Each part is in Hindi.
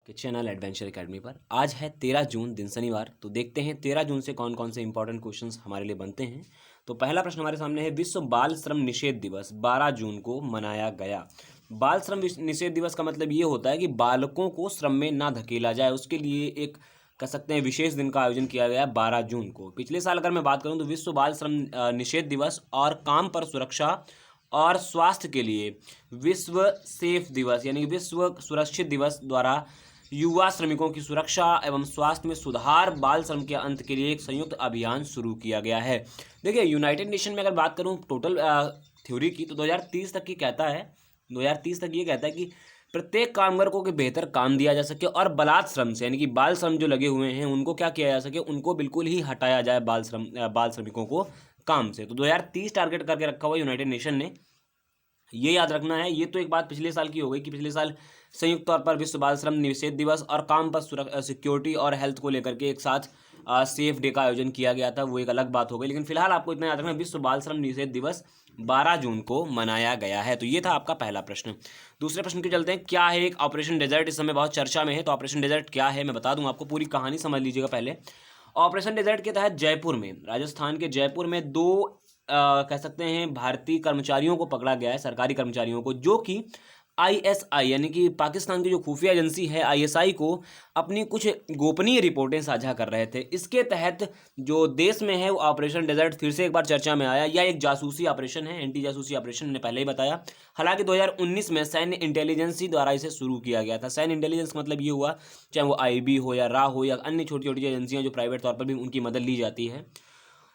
के चैनल एडवेंचर एकेडमी पर। आज है 13 जून, दिन शनिवार। तो देखते हैं 13 जून से कौन कौन से इंपॉर्टेंट क्वेश्चंस हमारे लिए बनते हैं। तो पहला प्रश्न हमारे सामने है, विश्व बाल श्रम निषेध दिवस 12 जून को मनाया गया। बाल श्रम निषेध दिवस का मतलब ये होता है कि बालकों को श्रम में ना धकेला जाए, उसके लिए एक कह सकते हैं विशेष दिन का आयोजन किया गया 12 जून को। पिछले साल अगर मैं बात करूं तो विश्व बाल श्रम निषेध दिवस और काम पर सुरक्षा और स्वास्थ्य के लिए विश्व सेफ दिवस यानी कि विश्व सुरक्षित दिवस द्वारा युवा श्रमिकों की सुरक्षा एवं स्वास्थ्य में सुधार बाल श्रम के अंत के लिए एक संयुक्त अभियान शुरू किया गया है। देखिए, यूनाइटेड नेशन में अगर बात करूं टोटल थ्योरी की तो 2030 तक की कहता है 2030 तक ये कहता है कि प्रत्येक कामगार को बेहतर काम दिया जा सके और बलात् श्रम से यानी कि बाल श्रम जो लगे हुए हैं उनको क्या किया जा सके, उनको बिल्कुल ही हटाया जाए बाल श्रमिकों को काम से। तो 2030 टारगेट करके रखा हुआ यूनाइटेड नेशन ने, ये याद रखना है। ये तो एक बात पिछले साल की हो गई कि पिछले साल संयुक्त तौर पर विश्व बाल श्रम निषेध दिवस और काम पर सिक्योरिटी और हेल्थ को लेकर के एक साथ सेफ डे का आयोजन किया गया था, वो एक अलग बात हो गई। लेकिन फिलहाल आपको इतना याद रखना, विश्व बाल श्रम निषेध दिवस 12 जून को मनाया गया है। तो ये था आपका पहला प्रश्न। दूसरे प्रश्न के चलते हैं, क्या है एक ऑपरेशन डेजर्ट? इस समय बहुत चर्चा में है। तो ऑपरेशन डेजर्ट क्या है मैं बता दूं आपको, पूरी कहानी समझ लीजिएगा पहले। ऑपरेशन डेजर्ट के तहत जयपुर में, राजस्थान के जयपुर में दो कह सकते हैं भारतीय कर्मचारियों को पकड़ा गया है, सरकारी कर्मचारियों को, जो कि आईएसआई यानी कि पाकिस्तान की जो खुफिया एजेंसी है आईएसआई को अपनी कुछ गोपनीय रिपोर्टें साझा कर रहे थे। इसके तहत जो देश में है वो ऑपरेशन डेजर्ट फिर से एक बार चर्चा में आया। यह एक जासूसी ऑपरेशन है, एंटी जासूसी ऑपरेशन, मैंने पहले ही बताया। हालांकि 2019 में सैन्य इंटेलिजेंसी द्वारा इसे शुरू किया गया था। सैन्य इंटेलिजेंस मतलब ये हुआ, चाहे वो आईबी हो या रा हो या अन्य छोटी छोटी एजेंसियां जो प्राइवेट तौर पर भी उनकी मदद ली जाती है।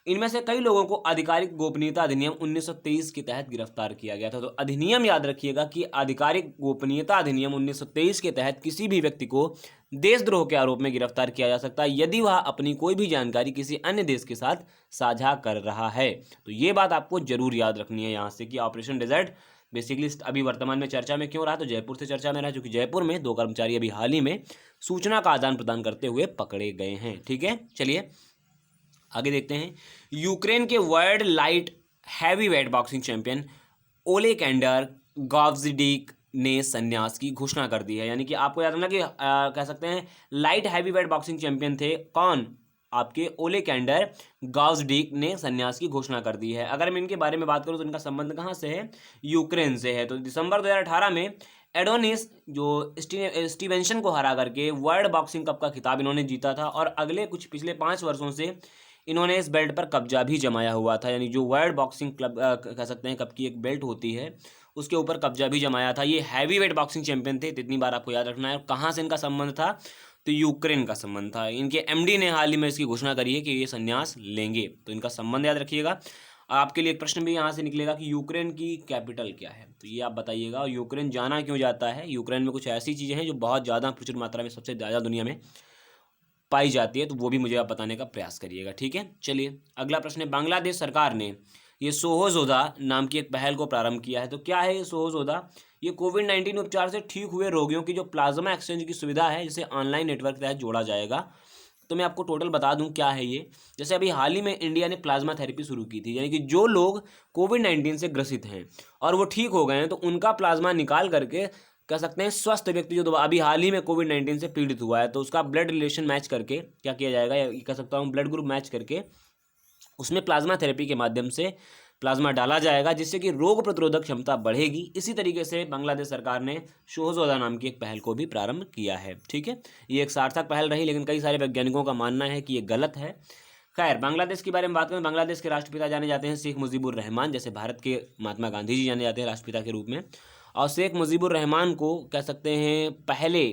इनमें से कई लोगों को आधिकारिक गोपनीयता अधिनियम 1923 के तहत गिरफ्तार किया गया था। तो अधिनियम याद रखिएगा कि आधिकारिक गोपनीयता अधिनियम 1923 के तहत किसी भी व्यक्ति को देशद्रोह के आरोप में गिरफ्तार किया जा सकता है यदि वह अपनी कोई भी जानकारी किसी अन्य देश के साथ साझा कर रहा है। तो ये बात आपको जरूर याद रखनी है यहाँ से कि ऑपरेशन डेजर्ट बेसिकली अभी वर्तमान में चर्चा में क्यों रहा, तो जयपुर से चर्चा में रहा, क्योंकि जयपुर में दो कर्मचारी अभी हाल ही में सूचना का आदान प्रदान करते हुए पकड़े गए हैं। ठीक है, चलिए आगे देखते हैं। यूक्रेन के world light heavyweight boxing champion Oleksandr Gvozdyk ने संन्यास की घोषणा कर दी है। यानी कि आपको याद रखना कि कह सकते हैं light heavyweight boxing champion थे कौन, आपके ओलेक्जेंडर गॉव्जिडिक ने संन्यास की घोषणा कर दी है। अगर मैं इनके बारे में बात करूं तो इनका संबंध कहां से है, यूक्रेन से है। तो दिसंबर 2018 में एडोनिस जो स्टीवेंसन को हरा करके वर्ल्ड बॉक्सिंग कप का खिताब इन्होंने जीता था और अगले कुछ पिछले 5 वर्षों से इन्होंने इस बेल्ट पर कब्जा भी जमाया हुआ था। यानी जो वर्ल्ड बॉक्सिंग क्लब कह सकते हैं कप की एक बेल्ट होती है उसके ऊपर कब्जा भी जमाया था। ये हैवी वेट बॉक्सिंग चैंपियन थे, इतनी बार आपको याद रखना है। और कहाँ से इनका संबंध था, तो यूक्रेन का संबंध था। इनके एमडी ने हाल ही में इसकी घोषणा करी है कि ये संन्यास लेंगे, तो इनका संबंध याद रखिएगा। आपके लिए एक प्रश्न भी यहाँ से निकलेगा कि यूक्रेन की कैपिटल क्या है, तो ये आप बताइएगा। और यूक्रेन जाना क्यों जाता है, यूक्रेन में कुछ ऐसी चीज़ें हैं जो बहुत ज़्यादा प्रचुर मात्रा में सबसे ज़्यादा दुनिया में पाई जाती है, तो वो भी मुझे आप बताने का प्रयास करिएगा। ठीक है, चलिए अगला प्रश्न है। बांग्लादेश सरकार ने ये सोहोजोदा नाम की एक पहल को प्रारंभ किया है। तो क्या है ये सोहोजोदा? ये कोविड-19 उपचार से ठीक हुए रोगियों की जो प्लाज्मा एक्सचेंज की सुविधा है, जिसे ऑनलाइन नेटवर्क के तहत जोड़ा जाएगा। तो मैं आपको टोटल बता दूं क्या है ये। जैसे अभी हाल ही में इंडिया ने प्लाज्मा थेरेपी शुरू की थी, यानी कि जो लोग कोविड-19 से ग्रसित हैं और वो ठीक हो गए हैं तो उनका प्लाज्मा निकाल करके कह सकते हैं स्वस्थ व्यक्ति जो अभी हाल ही में कोविड-19 से पीड़ित हुआ है तो उसका ब्लड रिलेशन मैच करके क्या किया जाएगा, या कह सकता हूँ ब्लड ग्रुप मैच करके उसमें प्लाज्मा थेरेपी के माध्यम से प्लाज्मा डाला जाएगा, जिससे कि रोग प्रतिरोधक क्षमता बढ़ेगी। इसी तरीके से बांग्लादेश सरकार ने सोहोजोदा नाम की एक पहल को भी प्रारंभ किया है। ठीक है, ये एक सार्थक पहल रही, लेकिन कई सारे वैज्ञानिकों का मानना है कि ये गलत है। खैर, बांग्लादेश के बारे में बात करें, बांग्लादेश के राष्ट्रपिता जाने जाते हैं शेख मुजीबुर रहमान, जैसे भारत के महात्मा गांधी जी जाने जाते हैं राष्ट्रपिता के रूप में। और शेख मुजीबुर रहमान को कह सकते हैं पहले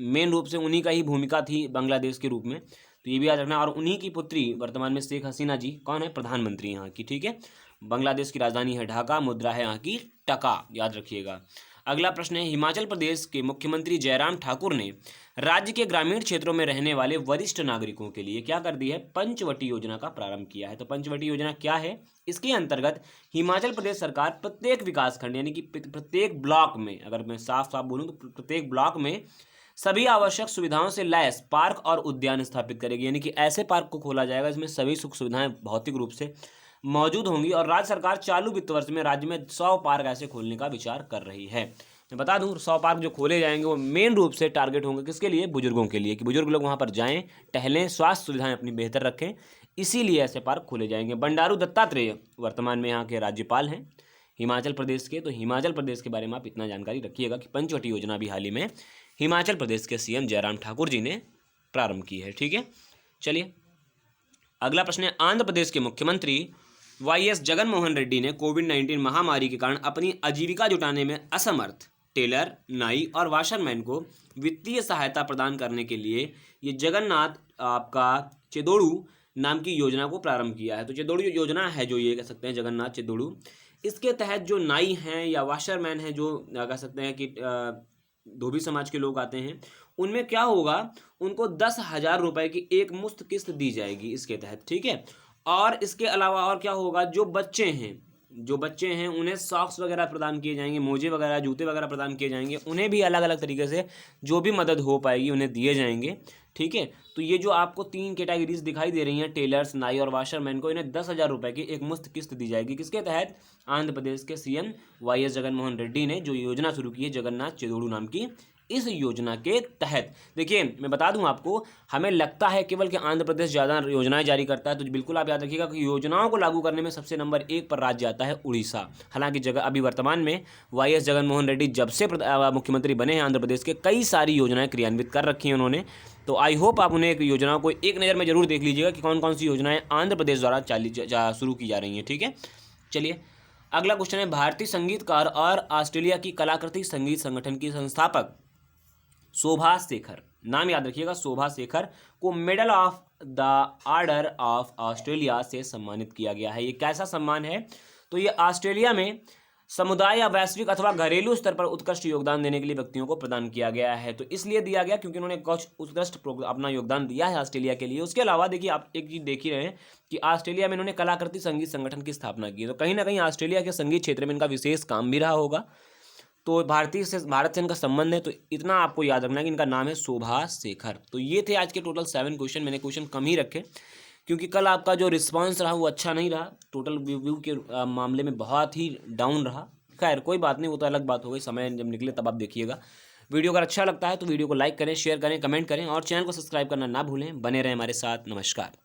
मेन रूप से उन्हीं का ही भूमिका थी बांग्लादेश के रूप में, तो ये भी याद रखना। और उन्हीं की पुत्री वर्तमान में शेख हसीना जी कौन है, प्रधानमंत्री यहाँ की। ठीक है, बांग्लादेश की राजधानी है ढाका, मुद्रा है यहाँ की टका, याद रखिएगा। अगला प्रश्न है, हिमाचल प्रदेश के मुख्यमंत्री जयराम ठाकुर ने राज्य के ग्रामीण क्षेत्रों में रहने वाले वरिष्ठ नागरिकों के लिए क्या कर दी है, पंचवटी योजना का प्रारंभ किया है। तो पंचवटी योजना क्या है, इसके अंतर्गत हिमाचल प्रदेश सरकार प्रत्येक विकास खंड यानी कि प्रत्येक ब्लॉक में, अगर मैं साफ साफ बोलूँ तो प्रत्येक ब्लॉक में सभी आवश्यक सुविधाओं से लैस पार्क और उद्यान स्थापित करेगी। यानी कि ऐसे पार्क को खोला जाएगा जिसमें सभी सुख सुविधाएं भौतिक रूप से मौजूद होंगी। और राज्य सरकार चालू वित्त वर्ष में राज्य में 100 पार्क ऐसे खोलने का विचार कर रही है। मैं बता दूं 100 पार्क जो खोले जाएंगे वो मेन रूप से टारगेट होंगे किसके लिए, बुजुर्गों के लिए, कि बुजुर्ग लोग वहाँ पर जाएं, टहलें, स्वास्थ्य सुविधाएं अपनी बेहतर रखें, इसीलिए ऐसे पार्क खोले जाएंगे। बंडारू दत्तात्रेय वर्तमान में यहाँ के राज्यपाल हैं हिमाचल प्रदेश के। तो हिमाचल प्रदेश के बारे में आप इतना जानकारी रखिएगा कि पंचवटी योजना भी हाल ही में हिमाचल प्रदेश के सीएम जयराम ठाकुर जी ने प्रारंभ की है। ठीक है, चलिए अगला प्रश्न है, आंध्र प्रदेश के मुख्यमंत्री वाईएस जगनमोहन रेड्डी ने कोविड-19 महामारी के कारण अपनी आजीविका जुटाने में असमर्थ टेलर, नाई और वाशरमैन को वित्तीय सहायता प्रदान करने के लिए ये जगन्नाथ आपका चेदोड़ू नाम की योजना को प्रारंभ किया है। तो चेदोड़ू योजना है जो ये कह सकते हैं जगन्नाथ चेदोड़ू, इसके तहत जो नाई हैं या वाशरमैन हैं जो कह सकते हैं कि धोबी समाज के लोग आते हैं, उनमें क्या होगा, उनको 10,000 रुपये की एक मुश्त किस्त दी जाएगी इसके तहत। ठीक है, और इसके अलावा और क्या होगा, जो बच्चे हैं उन्हें सॉक्स वगैरह प्रदान किए जाएंगे, मोजे वगैरह, जूते वगैरह प्रदान किए जाएंगे, उन्हें भी अलग अलग तरीके से जो भी मदद हो पाएगी उन्हें दिए जाएंगे। ठीक है, तो ये जो आपको 3 कैटेगरीज दिखाई दे रही हैं, टेलर्स, नाई और वाशरमैन को, इन्हें 10,000 रुपये की एक मुश्त किस्त दी जाएगी। किसके तहत, आंध्र प्रदेश के सीएम वाईएस जगनमोहन रेड्डी ने जो योजना शुरू की है जगन्नाथ चेदोड़ू नाम की, इस योजना के तहत। देखिए मैं बता दूं आपको, हमें लगता है केवल कि आंध्र प्रदेश ज़्यादा योजनाएं जारी करता है, तो बिल्कुल आप याद रखिएगा कि योजनाओं को लागू करने में सबसे नंबर 1 पर राज्य आता है उड़ीसा। हालांकि अभी वर्तमान में वाईएस जगनमोहन रेड्डी जब से मुख्यमंत्री बने हैं आंध्र प्रदेश के, कई सारी योजनाएं क्रियान्वित कर रखी हैं उन्होंने। तो आई होप आप उन्हें योजनाओं को एक नज़र में जरूर देख लीजिएगा कि कौन कौन सी योजनाएं आंध्र प्रदेश द्वारा शुरू की जा रही हैं। ठीक है, चलिए अगला क्वेश्चन है, भारतीय संगीतकार और ऑस्ट्रेलिया की कलाकृति संगीत संगठन की संस्थापक शोभा शेखर, नाम याद रखिएगा, शोभा शेखर को medal of the order of Australia से सम्मानित किया गया है। ये कैसा सम्मान है, तो ये ऑस्ट्रेलिया में समुदाय या वैश्विक अथवा घरेलू स्तर पर उत्कृष्ट योगदान देने के लिए व्यक्तियों को प्रदान किया गया है। तो इसलिए दिया गया क्योंकि उन्होंने कुछ उत्कृष्ट अपना योगदान दिया है ऑस्ट्रेलिया के लिए। उसके अलावा देखिए आप एक चीज़ देख ही रहे हैं कि ऑस्ट्रेलिया में इन्होंने कलाकृति संगीत संगठन की स्थापना की, तो कहीं ना कहीं ऑस्ट्रेलिया के संगीत क्षेत्र में इनका विशेष काम भी रहा होगा। तो भारत से इनका संबंध है, तो इतना आपको याद रखना है कि इनका नाम है शोभा शेखर। तो ये थे आज के टोटल 7 क्वेश्चन। मैंने क्वेश्चन कम ही रखे क्योंकि कल आपका जो रिस्पांस रहा वो अच्छा नहीं रहा, टोटल व्यू के मामले में बहुत ही डाउन रहा। खैर कोई बात नहीं, वो तो अलग बात हो गई, समय जब निकले तब आप देखिएगा। वीडियो अगर अच्छा लगता है तो वीडियो को लाइक करें, शेयर करें, कमेंट करें और चैनल को सब्सक्राइब करना ना भूलें। बने रहें हमारे साथ। नमस्कार।